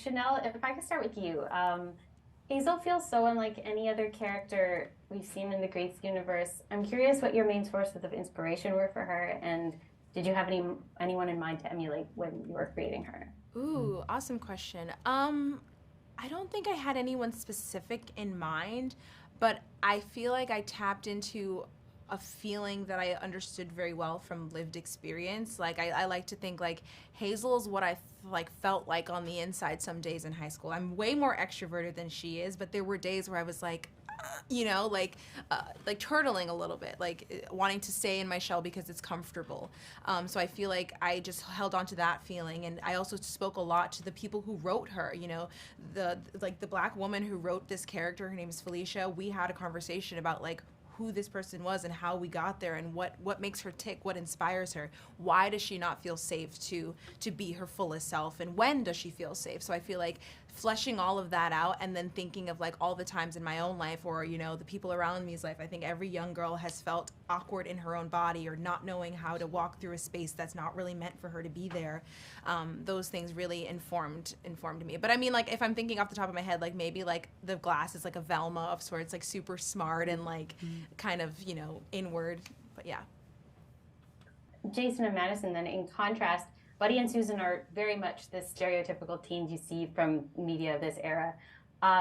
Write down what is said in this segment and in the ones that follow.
Chanel, if I could start with you. Hazel feels so unlike any other character we've seen in the Grace universe. I'm curious what your main sources of inspiration were for her, and did you have anyone in mind to emulate when you were creating her? Ooh, awesome question. I don't think I had anyone specific in mind, but I feel like I tapped into a feeling that I understood very well from lived experience. Like I like to think like Hazel is what like felt like on the inside some days in high school. I'm way more extroverted than she is, but there were days where I was like, like turtling a little bit, like wanting to stay in my shell because it's comfortable. So I feel like I just held on to that feeling, and I also spoke a lot to the people who wrote her. The black woman who wrote this character. Her name is Felicia. We had a conversation about like who this person was and how we got there and what makes her tick, what inspires her. Why does she not feel safe to be her fullest self, and when does she feel safe? So I feel like fleshing all of that out and then thinking of like all the times in my own life or the people around me's life. I think every young girl has felt awkward in her own body or not knowing how to walk through a space that's not really meant for her to be there. Those things really informed me. But I mean, like, if I'm thinking off the top of my head, like maybe like the glass is like a Velma of sorts, like super smart and like kind of inward. But yeah. Jason and Madison, then, in contrast, Buddy and Susan are very much the stereotypical teens you see from media of this era.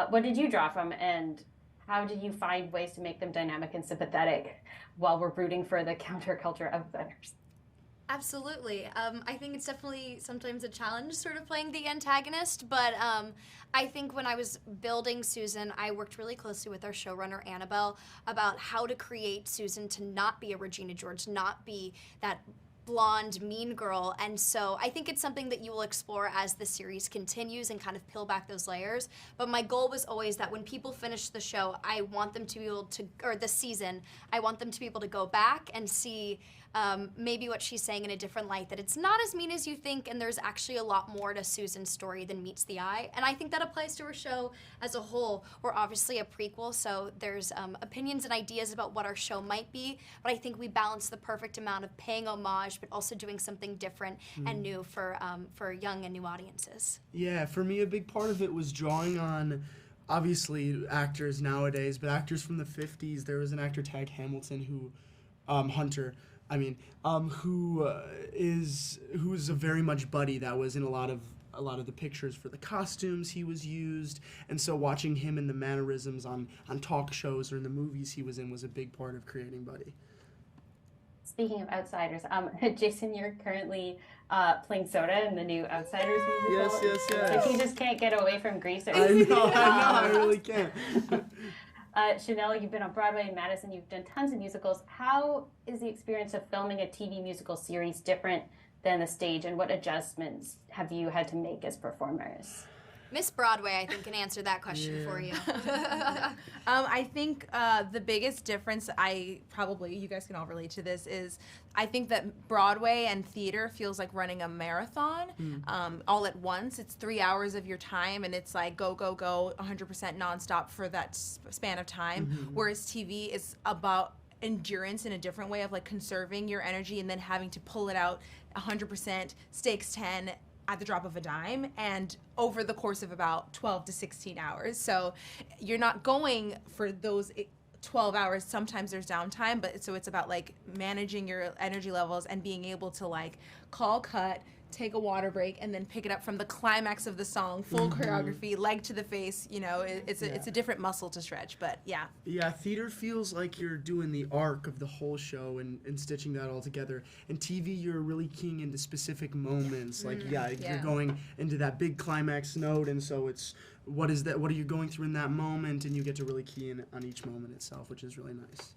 What did you draw from, and how did you find ways to make them dynamic and sympathetic while we're rooting for the counterculture of others? Absolutely. I think it's definitely sometimes a challenge sort of playing the antagonist, but I think when I was building Susan, I worked really closely with our showrunner, Annabelle, about how to create Susan to not be a Regina George, not be that blonde mean girl. And so I think it's something that you will explore as the series continues and kind of peel back those layers. But my goal was always that when people finish the show, I want them to be able to, or the season, I want them to be able to go back and see maybe what she's saying in a different light, that it's not as mean as you think, and there's actually a lot more to Susan's story than meets the eye. And I think that applies to her show as a whole. We're obviously a prequel, so there's opinions and ideas about what our show might be, but I think we balance the perfect amount of paying homage, but also doing something different and new for young and new audiences. Yeah, for me, a big part of it was drawing on, obviously, actors nowadays, but actors from the 50s. There was an actor, Tag Hamilton, who, Hunter, who is a very much Buddy that was in a lot of the pictures for the costumes he was used, and so watching him and the mannerisms on talk shows or in the movies he was in was a big part of creating Buddy. Speaking of outsiders, Jason, you're currently playing Soda in the new Outsiders musical. Yes. Like, you just can't get away from Greasers. I know, I really can't. Shanel, you've been on Broadway, and Madison, you've done tons of musicals. How is the experience of filming a TV musical series different than the stage, and what adjustments have you had to make as performers? Miss Broadway, I think, can answer that question for you. I think the biggest difference, you guys can all relate to this, is I think that Broadway and theater feels like running a marathon all at once. It's 3 hours of your time, and it's like go, 100% nonstop for that span of time, whereas TV is about endurance in a different way of like conserving your energy and then having to pull it out 100%, stakes 10, at the drop of a dime, and over the course of about 12 to 16 hours. So you're not going for those 12 hours. Sometimes there's downtime, but so it's about like managing your energy levels and being able to like call cut, take a water break, and then pick it up from the climax of the song, full choreography, leg to the face. It's a different muscle to stretch, but yeah. Yeah, theater feels like you're doing the arc of the whole show and stitching that all together. And TV, you're really keying into specific moments. Like, you're going into that big climax note, and so it's, what is that? What are you going through in that moment? And you get to really key in on each moment itself, which is really nice.